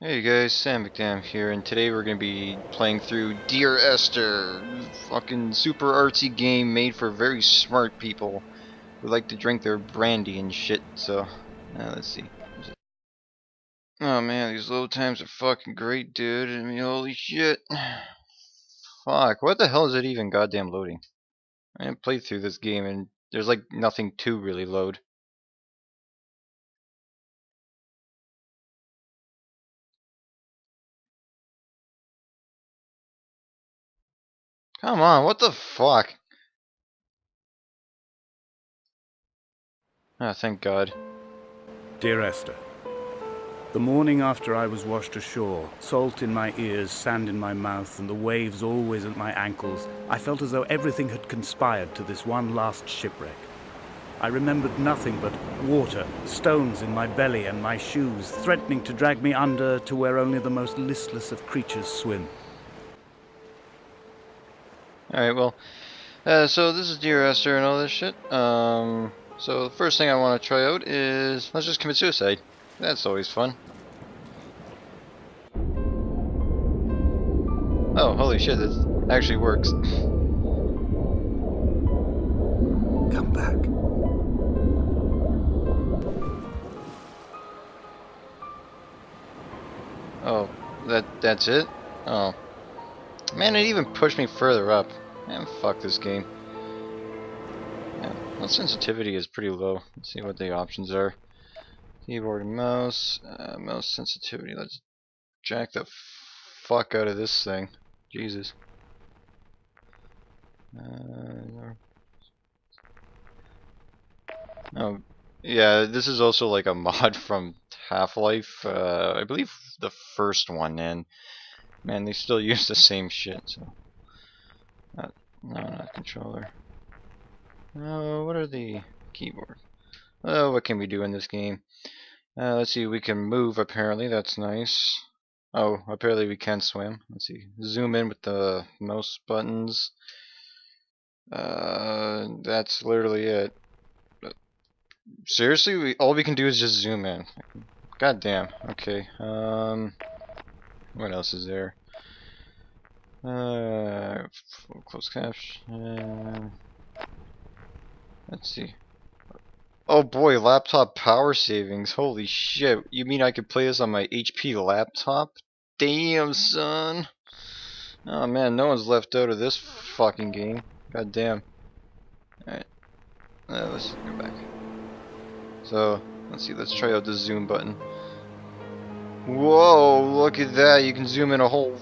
Hey guys, SamMcKdamn here, and today we're gonna be playing through Dear Esther, fucking super artsy game made for very smart people who like to drink their brandy and shit. So, let's see. Oh man, these load times are fucking great, dude. I mean, holy shit. Fuck, what the hell is it even goddamn loading? I didn't play through this game, and there's like nothing to really load. Come on, what the fuck? Ah, thank God. Dear Esther, the morning after I was washed ashore, salt in my ears, sand in my mouth, and the waves always at my ankles, I felt as though everything had conspired to this one last shipwreck. I remembered nothing but water, stones in my belly and my shoes, threatening to drag me under to where only the most listless of creatures swim. Alright, well, so this is Dear Esther and all this shit. So the first thing I want to try out is let's just commit suicide. That's always fun. Oh, holy shit, this actually works. Come back. Oh, that's it? Oh. Man, it even pushed me further up. Man, fuck this game. Yeah, well, sensitivity is pretty low. Let's see what the options are. Keyboard and mouse. Mouse sensitivity. Let's jack the fuck out of this thing. Jesus. Oh, yeah, this is also like a mod from Half-Life. I believe the first one, and man, they still use the same shit. So, no, not controller. Oh, what are the keyboard? Oh, what can we do in this game? Let's see. We can move. Apparently, that's nice. Oh, apparently we can swim. Let's see. Zoom in with the mouse buttons. That's literally it. Seriously, all we can do is just zoom in. God damn. Okay. What else is there? Close caption. Let's see. Oh boy, laptop power savings. Holy shit. You mean I could play this on my HP laptop? Damn, son. Oh man, no one's left out of this fucking game. God damn. Alright. Let's go back. So, let's see. Let's try out the zoom button. Whoa, look at that. You can zoom in a whole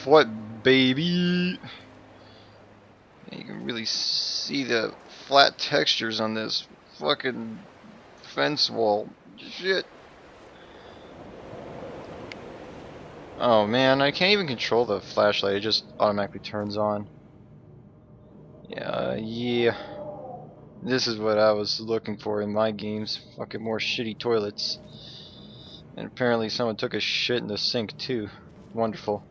foot, baby. And you can really see the flat textures on this fucking fence wall. Shit. Oh man, I can't even control the flashlight. It just automatically turns on. Yeah. This is what I was looking for in my games. Fucking more shitty toilets. And apparently someone took a shit in the sink too. Wonderful.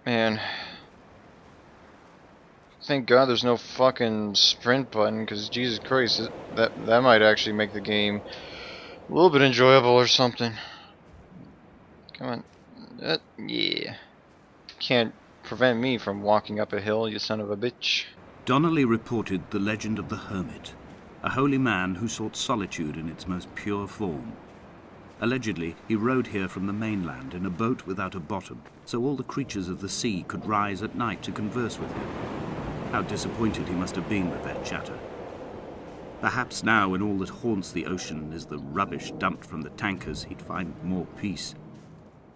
Man. Thank God there's no fucking sprint button, because Jesus Christ, that might actually make the game a little bit enjoyable or something. Come on. Yeah. Can't prevent me from walking up a hill, you son of a bitch. Donnelly reported the legend of the hermit, a holy man who sought solitude in its most pure form. Allegedly, he rode here from the mainland in a boat without a bottom, so all the creatures of the sea could rise at night to converse with him. How disappointed he must have been with their chatter. Perhaps now, when all that haunts the ocean is the rubbish dumped from the tankers, he'd find more peace.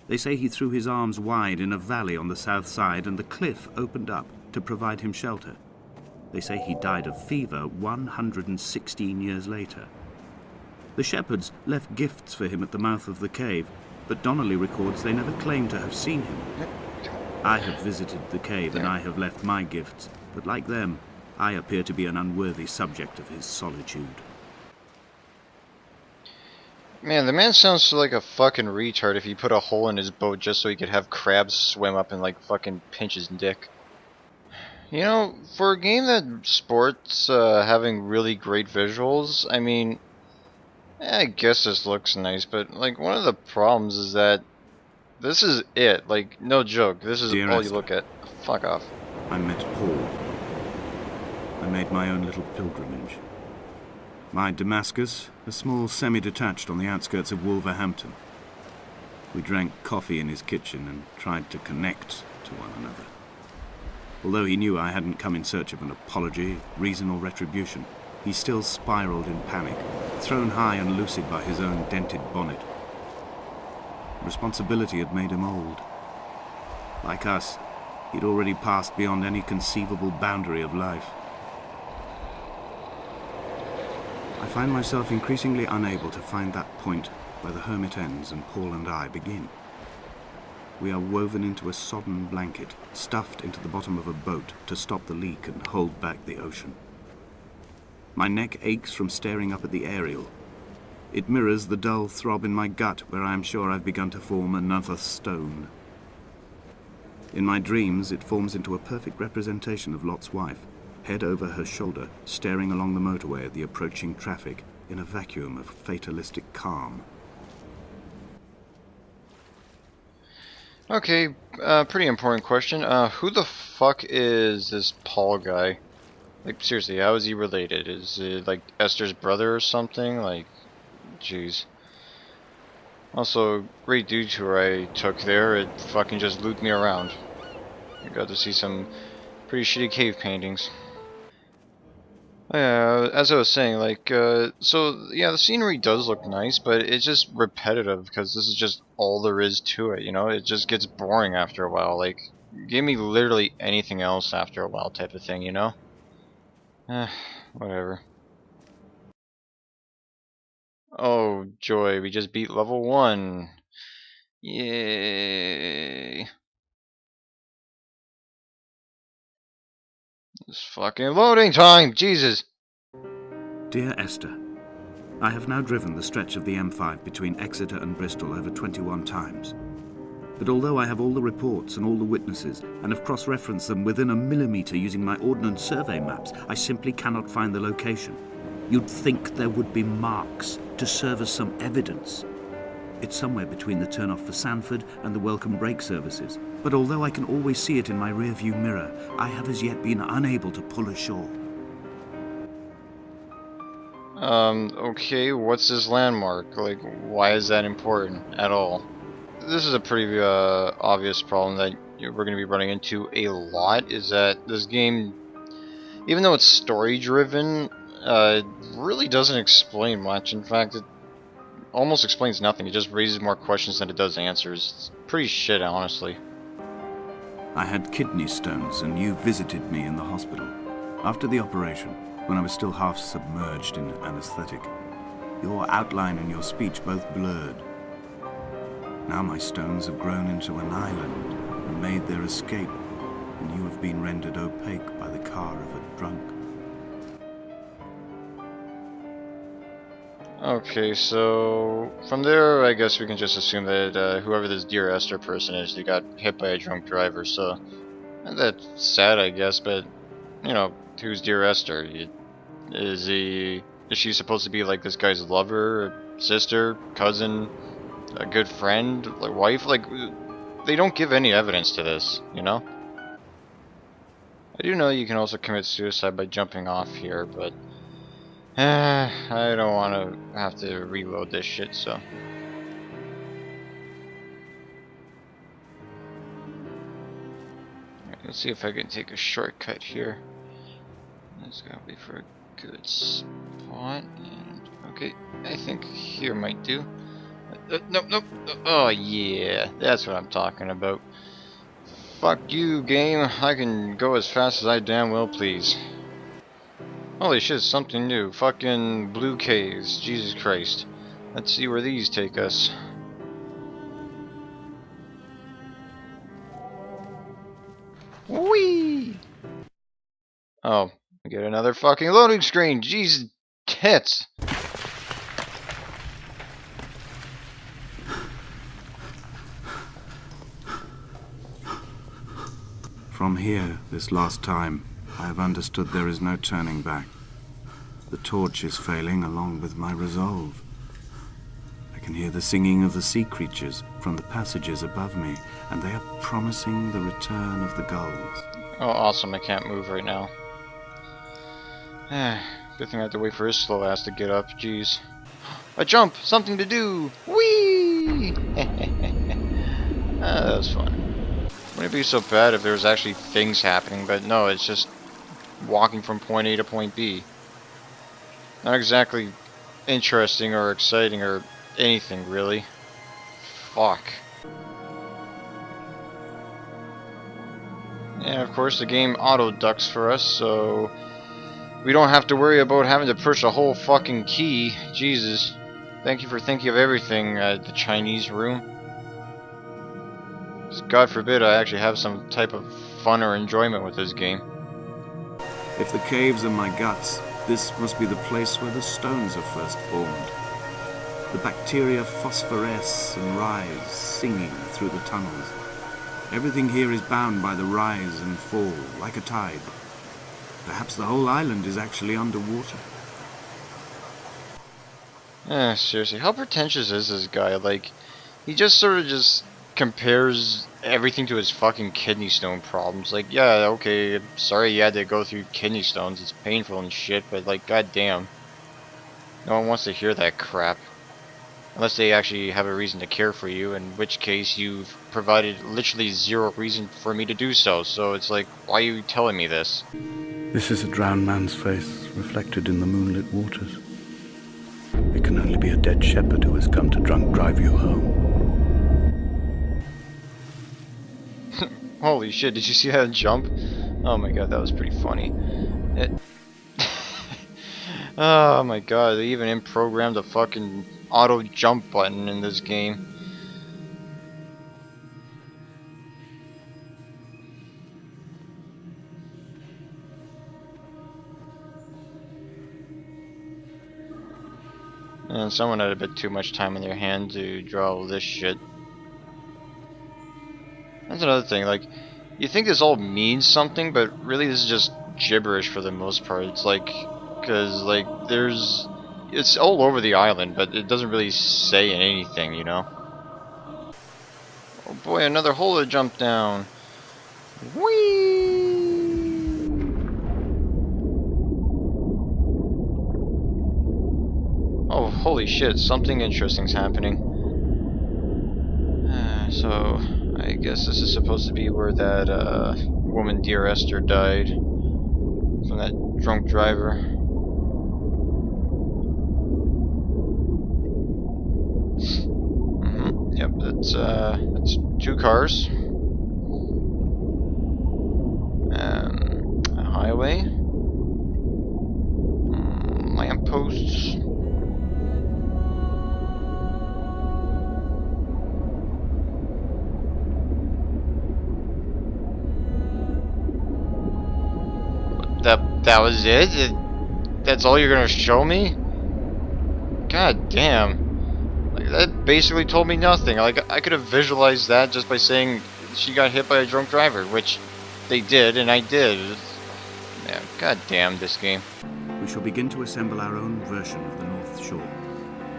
They say he threw his arms wide in a valley on the south side, and the cliff opened up to provide him shelter. They say he died of fever 116 years later. The shepherds left gifts for him at the mouth of the cave, but Donnelly records they never claimed to have seen him. I have visited the cave and I have left my gifts, but like them, I appear to be an unworthy subject of his solitude. Man, the man sounds like a fucking retard if he put a hole in his boat just so he could have crabs swim up and like fucking pinch his dick. You know, for a game that sports having really great visuals, I mean, I guess this looks nice, but like one of the problems is that this is it. Like, no joke. This is Dear all you Esther, look at. Fuck off. I met Paul. I made my own little pilgrimage. My Damascus, a small semi-detached on the outskirts of Wolverhampton. We drank coffee in his kitchen and tried to connect to one another. Although he knew I hadn't come in search of an apology, reason or retribution, he still spiraled in panic, thrown high and lucid by his own dented bonnet. Responsibility had made him old. Like us, he'd already passed beyond any conceivable boundary of life. I find myself increasingly unable to find that point where the hermit ends and Paul and I begin. We are woven into a sodden blanket, stuffed into the bottom of a boat to stop the leak and hold back the ocean. My neck aches from staring up at the aerial. It mirrors the dull throb in my gut where I am sure I've begun to form another stone. In my dreams, it forms into a perfect representation of Lot's wife, head over her shoulder, staring along the motorway at the approaching traffic in a vacuum of fatalistic calm. Okay, pretty important question. Who the fuck is this Paul guy? Like, seriously, how is he related? Is it like Esther's brother or something? Like, jeez. Also, great dude tour I took there. It fucking just looped me around. I got to see some pretty shitty cave paintings. Yeah, as I was saying, like, so, yeah, the scenery does look nice, but it's just repetitive, because this is just all there is to it, you know? It just gets boring after a while, like, give me literally anything else after a while type of thing, you know? Whatever. Oh, joy, we just beat level 1. Yay. This fucking loading time, Jesus! Dear Esther, I have now driven the stretch of the M5 between Exeter and Bristol over 21 times. But although I have all the reports and all the witnesses, and have cross-referenced them within a millimetre using my Ordnance Survey maps, I simply cannot find the location. You'd think there would be marks to serve as some evidence. It's somewhere between the turn-off for Sanford and the welcome brake services. But although I can always see it in my rear-view mirror, I have as yet been unable to pull ashore. Okay, what's this landmark? Like, why is that important at all? This is a pretty, obvious problem that we're going to be running into a lot, is that this game, even though it's story-driven, it really doesn't explain much. In fact, it almost explains nothing. It just raises more questions than it does answers. It's pretty shit, honestly. I had kidney stones and you visited me in the hospital. After the operation, when I was still half submerged in anesthetic, your outline and your speech both blurred. Now my stones have grown into an island and made their escape, and you have been rendered opaque by the car of a drunk. Okay, so from there, I guess we can just assume that whoever this Dear Esther person is, they got hit by a drunk driver, so that's sad, I guess, but, you know, who's Dear Esther? Is she supposed to be like this guy's lover, sister, cousin, a good friend, like wife? Like, they don't give any evidence to this, you know? I do know you can also commit suicide by jumping off here, but I don't want to have to reload this shit, so. Alright, let's see if I can take a shortcut here. Let's go wait for a good spot, and okay, I think here might do. Nope. Oh yeah, that's what I'm talking about. Fuck you, game. I can go as fast as I damn well please. Holy shit, something new. Fucking blue caves. Jesus Christ. Let's see where these take us. Whee! Oh, I get another fucking loading screen. Jesus tits. From here, this last time, I have understood there is no turning back. The torch is failing along with my resolve. can hear the singing of the sea creatures from the passages above me, and they are promising the return of the gulls. Oh, awesome, I can't move right now. Good thing I have to wait for his slow ass to get up, jeez. A jump! Something to do! Whee! That was fun. Wouldn't it be so bad if there was actually things happening, but no, it's just walking from point A to point B. Not exactly interesting or exciting or anything, really. Fuck. And of course the game auto-ducks for us, so we don't have to worry about having to push a whole fucking key. Jesus. Thank you for thinking of everything, the Chinese room. God forbid I actually have some type of fun or enjoyment with this game. If the caves are my guts, this must be the place where the stones are first formed. The bacteria phosphoresce and rise, singing through the tunnels. Everything here is bound by the rise and fall, like a tide. Perhaps the whole island is actually underwater. Seriously, how pretentious is this guy? Like, he just sort of just compares everything to his fucking kidney stone problems. Like, yeah, okay, sorry you had to go through kidney stones, it's painful and shit, but like, goddamn. No one wants to hear that crap. Unless they actually have a reason to care for you, in which case you've provided literally zero reason for me to do so, so it's like, why are you telling me this? This is a drowned man's face, reflected in the moonlit waters. It can only be a dead shepherd who has come to drunk drive you home. Holy shit, did you see that jump? Oh my god, that was pretty funny. Oh my god, they even programmed a fucking auto jump button in this game. And someone had a bit too much time on their hand to draw all this shit. That's another thing, like, you think this all means something, but really this is just gibberish for the most part. It's like, because, like, it's all over the island, but it doesn't really say anything, you know? Oh boy, another hole to jump down. Whee! Oh, holy shit, something interesting's happening. So, I guess this is supposed to be where that, woman, dear Esther, died. From that drunk driver. Yep, that's 2 cars. A highway. Lampposts. That was it? That's all you're gonna show me? God damn. Like, that basically told me nothing. Like, I could have visualized that just by saying she got hit by a drunk driver, which they did, and I did. Yeah, god damn this game. We shall begin to assemble our own version of the North Shore.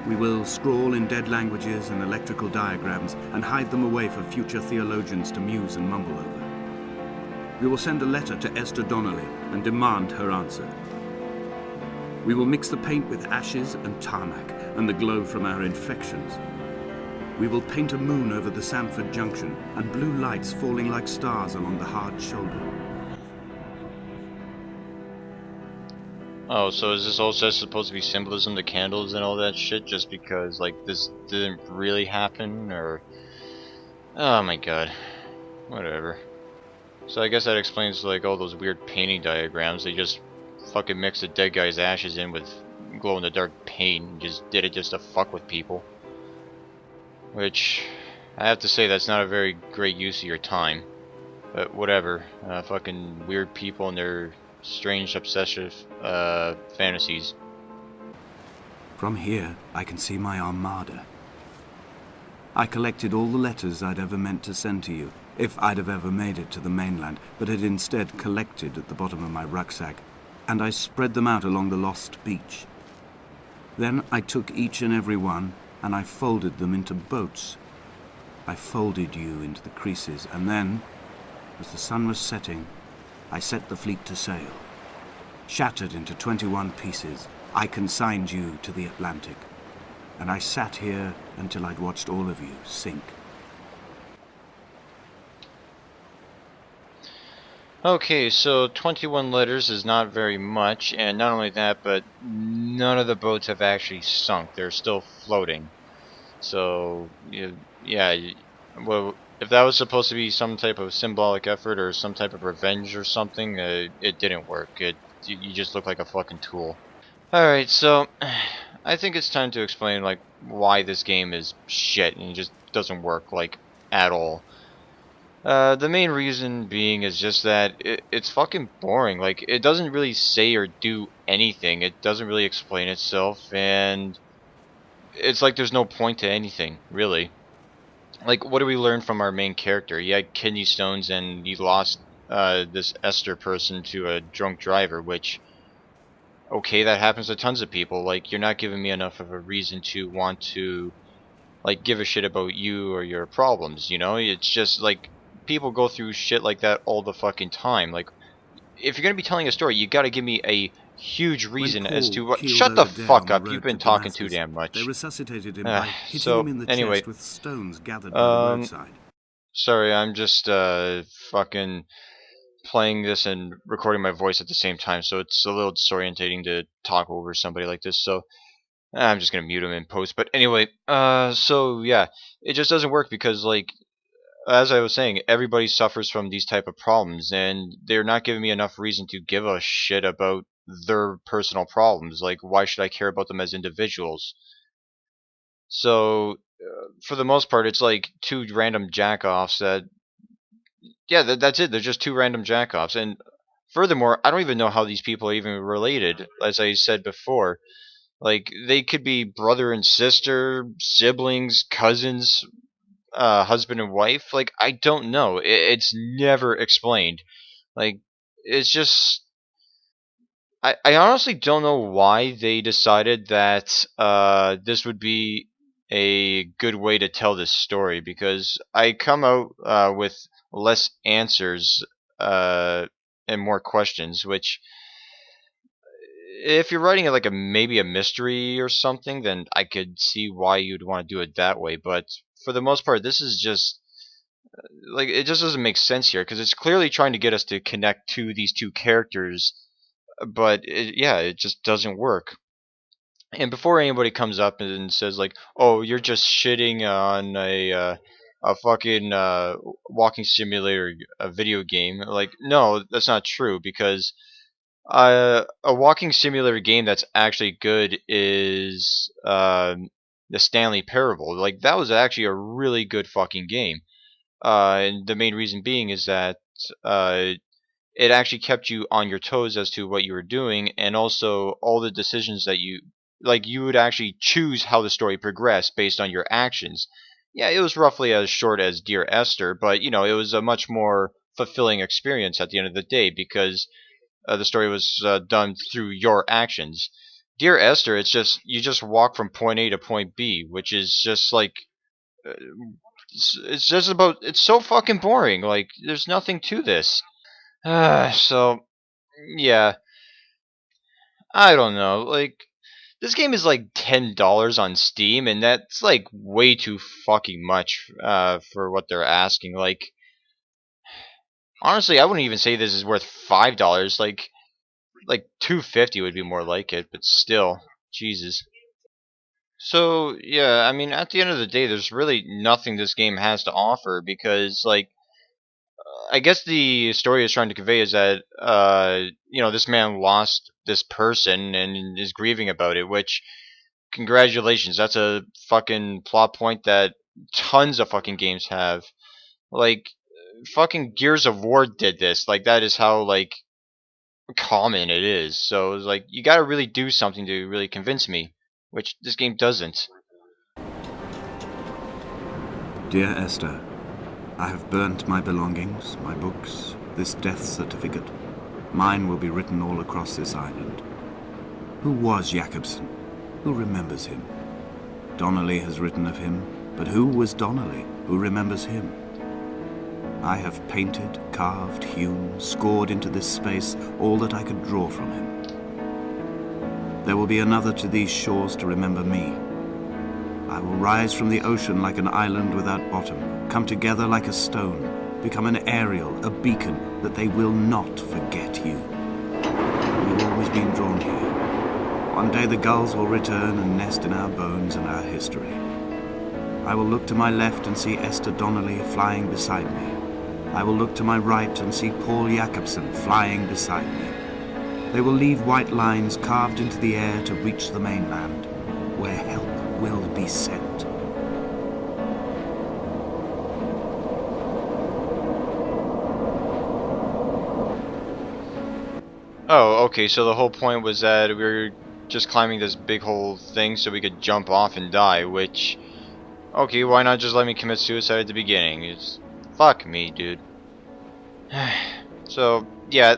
We will scrawl in dead languages and electrical diagrams and hide them away for future theologians to muse and mumble over. We will send a letter to Esther Donnelly and demand her answer. We will mix the paint with ashes and tarmac and the glow from our infections. We will paint a moon over the Sanford Junction and blue lights falling like stars along the hard shoulder. Oh, so is this also supposed to be symbolism, the candles and all that shit, just because, like, this didn't really happen, or... Oh my god. Whatever. So I guess that explains, like, all those weird painting diagrams. They just fucking mixed the dead guy's ashes in with glow-in-the-dark paint and just did it just to fuck with people. Which, I have to say, that's not a very great use of your time. But whatever. Fucking weird people and their strange, obsessive, fantasies. From here, I can see my armada. I collected all the letters I'd ever meant to send to you, if I'd have ever made it to the mainland, but had instead collected at the bottom of my rucksack, and I spread them out along the lost beach. Then I took each and every one and I folded them into boats. I folded you into the creases, and then, as the sun was setting, I set the fleet to sail. Shattered into 21 pieces, I consigned you to the Atlantic, and I sat here until I'd watched all of you sink. Okay, so 21 letters is not very much, and not only that, but none of the boats have actually sunk. They're still floating. So, yeah, well, if that was supposed to be some type of symbolic effort or some type of revenge or something, it didn't work. You just look like a fucking tool. Alright, so I think it's time to explain like why this game is shit and it just doesn't work like at all. The main reason being is just that it's fucking boring. Like, it doesn't really say or do anything. It doesn't really explain itself, and it's like there's no point to anything, really. Like, what do we learn from our main character? He had kidney stones and he lost this Esther person to a drunk driver, which, okay, that happens to tons of people. Like, you're not giving me enough of a reason to want to, like, give a shit about you or your problems, you know? It's just, like, people go through shit like that all the fucking time. Like, if you're gonna be telling a story, you gotta give me a huge reason as to what. Shut the fuck up! You've been talking too damn much. They resuscitated him by hitting so him in the anyway, chest with stones gathered by the roadside. Sorry, I'm just fucking playing this and recording my voice at the same time, so it's a little disorientating to talk over somebody like this. So I'm just gonna mute him in post. But anyway, so yeah, it just doesn't work because, like, as I was saying, everybody suffers from these type of problems, and they're not giving me enough reason to give a shit about their personal problems. Like, why should I care about them as individuals? So, for the most part, it's like two random jackoffs that, yeah, that's it. They're just two random jackoffs. And furthermore, I don't even know how these people are even related, as I said before. Like, they could be brother and sister, siblings, cousins, husband and wife. Like, I don't know. It's never explained. Like, it's just, I honestly don't know why they decided that this would be a good way to tell this story, because I come out with less answers uh, and more questions, which, if you're writing it like a maybe a mystery or something, then I could see why you'd want to do it that way. But for the most part, this is just like, it just doesn't make sense here, because it's clearly trying to get us to connect to these two characters, but yeah, it just doesn't work. And before anybody comes up and says like, "Oh, you're just shitting on a fucking walking simulator, a video game," like, no, that's not true, because a walking simulator game that's actually good is the Stanley Parable. Like, that was actually a really good fucking game. And the main reason being is that uh, it actually kept you on your toes as to what you were doing, and also all the decisions that you would actually choose how the story progressed based on your actions. Yeah, it was roughly as short as Dear Esther, but it was a much more fulfilling experience at the end of the day, because the story was done through your actions. Dear Esther, it's just you just walk from point A to point B, which is just like uh, it's just about, it's so fucking boring. Like, there's nothing to this. So yeah, I don't know. Like, this game is like $10 on Steam, and that's like way too fucking much for what they're asking. Like, honestly, I wouldn't even say this is worth $5. Like 250 would be more like it, but still, Jesus. So yeah, I mean, at the end of the day, there's really nothing this game has to offer, because, like, I guess the story is trying to convey is that this man lost this person and is grieving about it, which, congratulations, that's a fucking plot point that tons of fucking games have. Like, fucking Gears of War did this. Like, that is how, like, common it is. So it's like, you gotta really do something to really convince me, which this game doesn't. Dear Esther, I have burnt my belongings, my books, this death certificate. Mine will be written all across this island. Who was Jakobsen? Who remembers him? Donnelly has written of him, but who was Donnelly? Who remembers him? I have painted, carved, hewn, scored into this space all that I could draw from him. There will be another to these shores to remember me. I will rise from the ocean like an island without bottom, come together like a stone, become an aerial, a beacon, that they will not forget you. You've always been drawn here. One day the gulls will return and nest in our bones and our history. I will look to my left and see Esther Donnelly flying beside me. I will look to my right and see Paul Jacobsen flying beside me. They will leave white lines carved into the air to reach the mainland, where help will be sent. Oh, okay, so the whole point was that we were just climbing this big whole thing so we could jump off and die, which... Okay, why not just let me commit suicide at the beginning? It's... Fuck me, dude. So, yeah,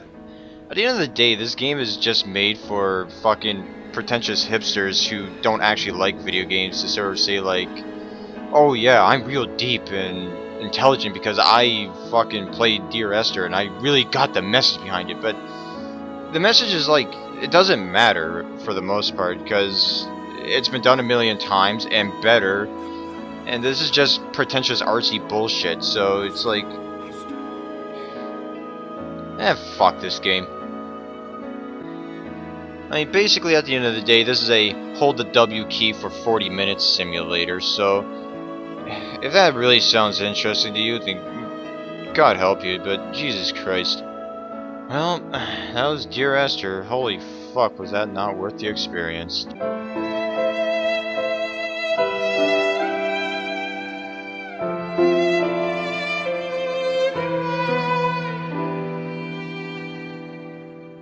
at the end of the day, this game is just made for fucking pretentious hipsters who don't actually like video games to sort of say like, oh yeah, I'm real deep and intelligent because I fucking played Dear Esther and I really got the message behind it, but the message is like, it doesn't matter for the most part because it's been done a million times and better, and this is just pretentious artsy bullshit, so it's like, fuck this game. I mean, basically at the end of the day, this is a hold the W key for 40 minutes simulator, so if that really sounds interesting to you, then God help you, but Jesus Christ. Well, that was Dear Esther. Holy fuck, was that not worth the experience.